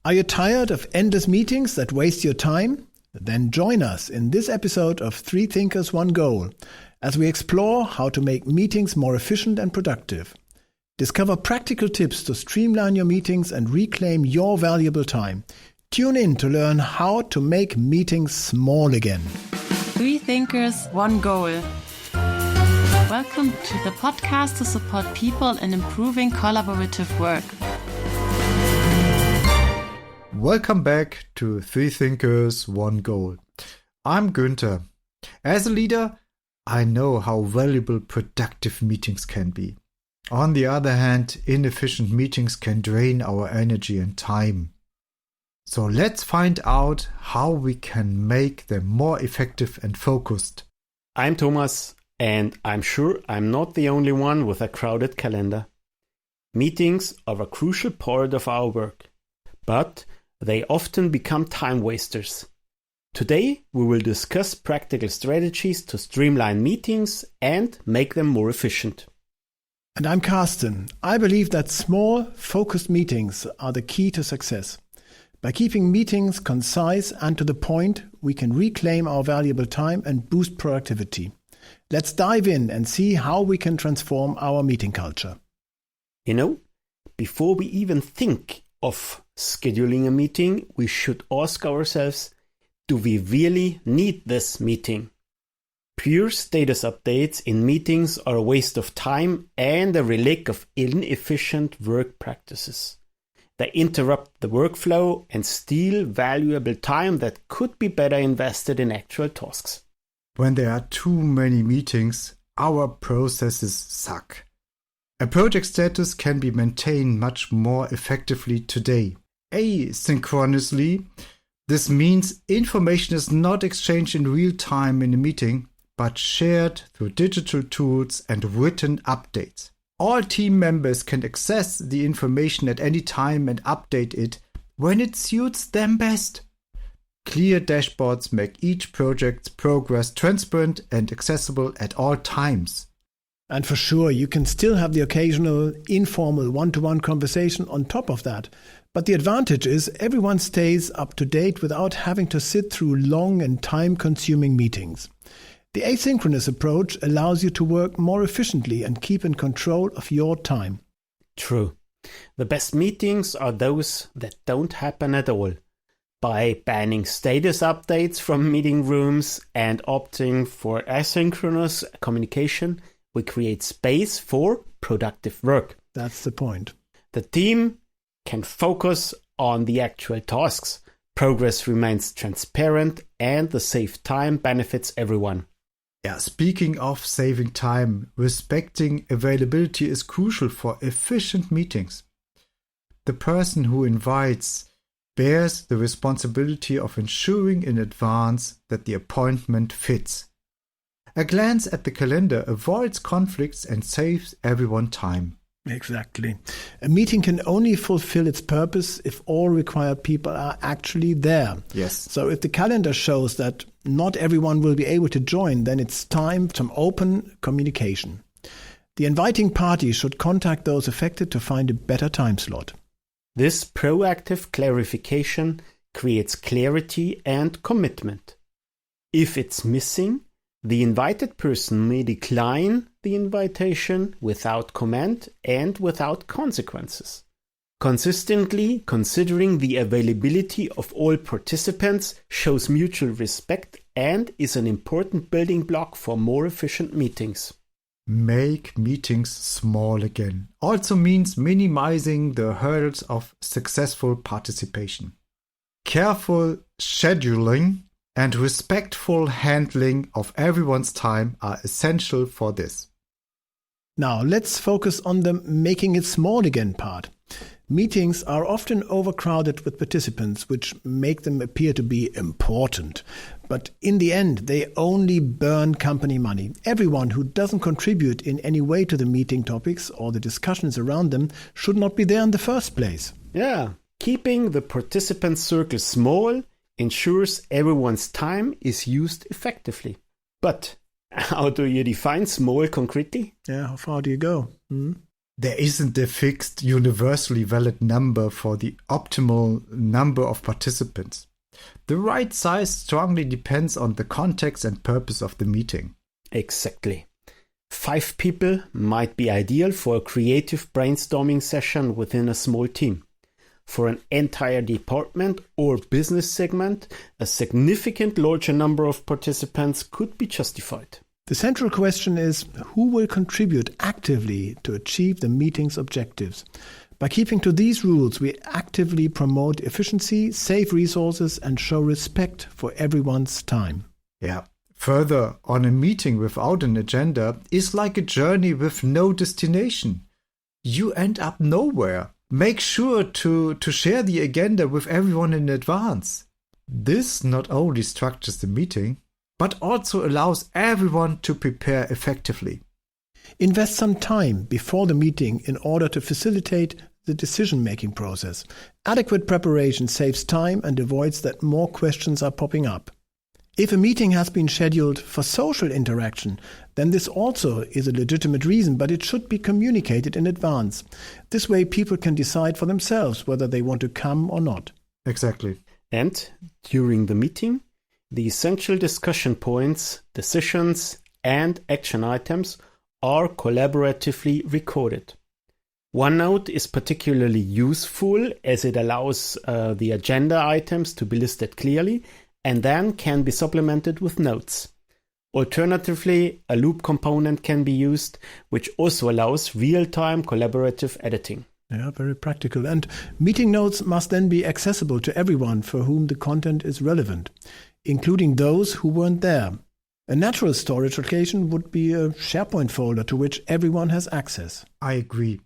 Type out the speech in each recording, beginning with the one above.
Are you tired of endless meetings that waste your time? Then join us in this episode of 3 Thinkers, 1 Goal as we explore how to make meetings more efficient and productive. Discover practical tips to streamline your meetings and reclaim your valuable time. Tune in to learn how to make meetings small again. 3 Thinkers, 1 Goal. Welcome to the podcast to support people in improving collaborative work. Welcome back to 3 Thinkers, 1 Goal. I'm Günter. As a leader, I know how valuable productive meetings can be. On the other hand, inefficient meetings can drain our energy and time. So let's find out how we can make them more effective and focused. I'm Thomas, and I'm sure I'm not the only one with a crowded calendar. Meetings are a crucial part of our work, but they often become time wasters. Today, we will discuss practical strategies to streamline meetings and make them more efficient. And I'm Carsten. I believe that small, focused meetings are the key to success. By keeping meetings concise and to the point, we can reclaim our valuable time and boost productivity. Let's dive in and see how we can transform our meeting culture. You know, before we even think of scheduling a meeting, we should ask ourselves, do we really need this meeting? Pure status updates in meetings are a waste of time and a relic of inefficient work practices. They interrupt the workflow and steal valuable time that could be better invested in actual tasks. When there are too many meetings, our processes suck. A project status can be maintained much more effectively today. Asynchronously, this means information is not exchanged in real time in a meeting, but shared through digital tools and written updates. All team members can access the information at any time and update it when it suits them best. Clear dashboards make each project's progress transparent and accessible at all times. And for sure, you can still have the occasional informal one-to-one conversation on top of that. But the advantage is everyone stays up to date without having to sit through long and time-consuming meetings. The asynchronous approach allows you to work more efficiently and keep in control of your time. True. The best meetings are those that don't happen at all. By banning status updates from meeting rooms and opting for asynchronous communication, we create space for productive work. That's the point. The team can focus on the actual tasks. Progress remains transparent and the saved time benefits everyone. Yeah, speaking of saving time, respecting availability is crucial for efficient meetings. The person who invites bears the responsibility of ensuring in advance that the appointment fits. A glance at the calendar avoids conflicts and saves everyone time. Exactly. A meeting can only fulfill its purpose if all required people are actually there. Yes. So if the calendar shows that not everyone will be able to join, then it's time for some open communication. The inviting party should contact those affected to find a better time slot. This proactive clarification creates clarity and commitment. If it's missing, the invited person may decline the invitation without comment and without consequences. Consistently considering the availability of all participants shows mutual respect and is an important building block for more efficient meetings. Make meetings small again also means minimizing the hurdles of successful participation. Careful scheduling and respectful handling of everyone's time are essential for this. Now let's focus on the making it small again part. Meetings are often overcrowded with participants, which make them appear to be important. But in the end, they only burn company money. Everyone who doesn't contribute in any way to the meeting topics or the discussions around them should not be there in the first place. Yeah, keeping the participant circle small ensures everyone's time is used effectively. But how do you define small concretely? Yeah, how far do you go? There isn't a fixed, universally valid number for the optimal number of participants. The right size strongly depends on the context and purpose of the meeting. Exactly. 5 people might be ideal for a creative brainstorming session within a small team. For an entire department or business segment, a significant larger number of participants could be justified. The central question is who will contribute actively to achieve the meeting's objectives. By keeping to these rules, we actively promote efficiency, save resources, and show respect for everyone's time. Yeah. Further, on a meeting without an agenda is like a journey with no destination. You end up nowhere. Make sure to share the agenda with everyone in advance. This not only structures the meeting, but also allows everyone to prepare effectively. Invest some time before the meeting in order to facilitate the decision-making process. Adequate preparation saves time and avoids that more questions are popping up. If a meeting has been scheduled for social interaction, then this also is a legitimate reason, but it should be communicated in advance. This way people can decide for themselves whether they want to come or not. Exactly. And during the meeting, the essential discussion points, decisions, and action items are collaboratively recorded. OneNote is particularly useful as it allows the agenda items to be listed clearly and then can be supplemented with notes. Alternatively, a loop component can be used, which also allows real-time collaborative editing. Yeah, very practical. And meeting notes must then be accessible to everyone for whom the content is relevant, including those who weren't there. A natural storage location would be a SharePoint folder to which everyone has access. I agree.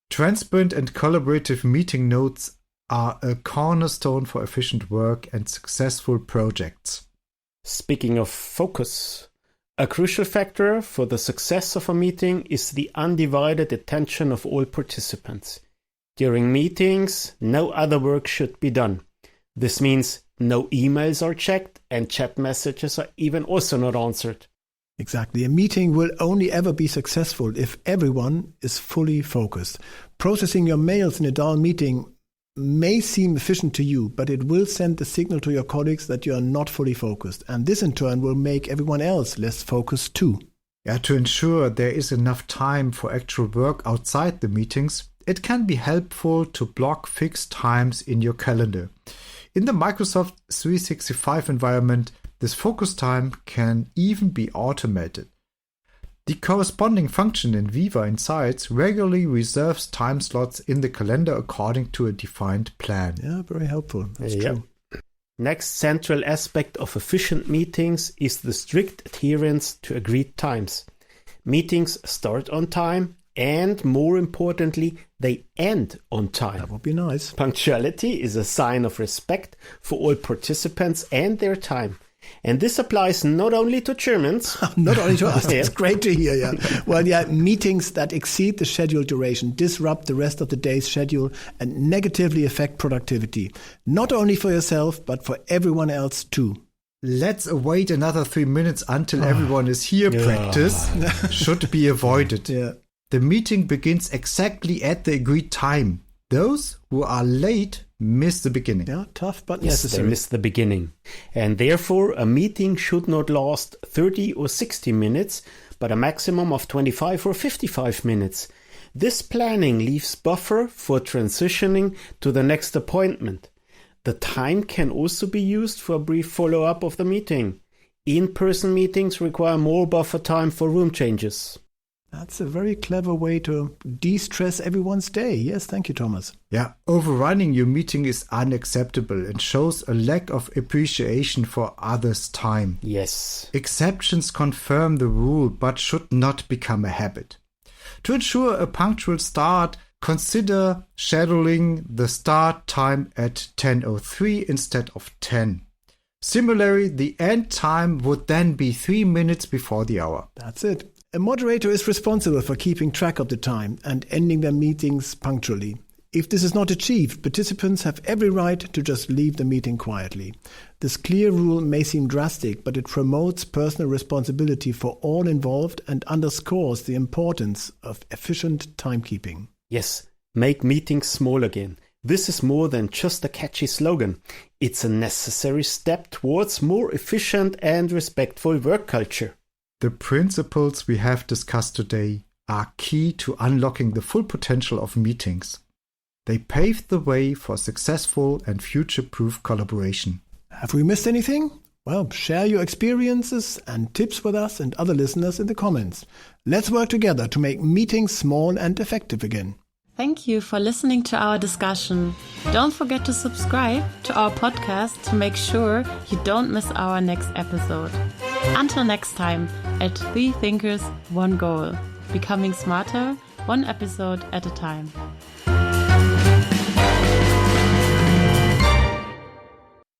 Transparent and collaborative meeting notes are a cornerstone for efficient work and successful projects. Speaking of focus, a crucial factor for the success of a meeting is the undivided attention of all participants. During meetings, no other work should be done. This means no emails are checked and chat messages are even also not answered. Exactly. A meeting will only ever be successful if everyone is fully focused. Processing your mails in a dull meeting may seem efficient to you, but it will send a signal to your colleagues that you are not fully focused. And this in turn will make everyone else less focused too. Yeah, to ensure there is enough time for actual work outside the meetings, it can be helpful to block fixed times in your calendar. In the Microsoft 365 environment, this focus time can even be automated. The corresponding function in Viva Insights regularly reserves time slots in the calendar according to a defined plan. Yeah, very helpful. That's true. Next central aspect of efficient meetings is the strict adherence to agreed times. Meetings start on time and, more importantly, they end on time. That would be nice. Punctuality is a sign of respect for all participants and their time. And this applies not only to Germans. Not only to us. It's great to hear, yeah. Well, yeah, meetings that exceed the scheduled duration disrupt the rest of the day's schedule and negatively affect productivity. Not only for yourself, but for everyone else too. Let's await another 3 minutes until everyone is here. Practice should be avoided. Yeah. The meeting begins exactly at the agreed time. Those who are late miss the beginning. Yeah, tough but Yes, necessary. they miss the beginning. And therefore, a meeting should not last 30 or 60 minutes, but a maximum of 25 or 55 minutes. This planning leaves buffer for transitioning to the next appointment. The time can also be used for a brief follow-up of the meeting. In-person meetings require more buffer time for room changes. That's a very clever way to de-stress everyone's day. Yes, thank you, Thomas. Yeah, overrunning your meeting is unacceptable and shows a lack of appreciation for others' time. Yes. Exceptions confirm the rule but should not become a habit. To ensure a punctual start, consider scheduling the start time at 10:03 instead of 10. Similarly, the end time would then be 3 minutes before the hour. That's it. A moderator is responsible for keeping track of the time and ending their meetings punctually. If this is not achieved, participants have every right to just leave the meeting quietly. This clear rule may seem drastic, but it promotes personal responsibility for all involved and underscores the importance of efficient timekeeping. Yes, make meetings small again. This is more than just a catchy slogan. It's a necessary step towards more efficient and respectful work culture. The principles we have discussed today are key to unlocking the full potential of meetings. They pave the way for successful and future-proof collaboration. Have we missed anything? Well, share your experiences and tips with us and other listeners in the comments. Let's work together to make meetings small and effective again. Thank you for listening to our discussion. Don't forget to subscribe to our podcast to make sure you don't miss our next episode. Until next time, at 3 Thinkers, 1 Goal. Becoming smarter, 1 episode at a time.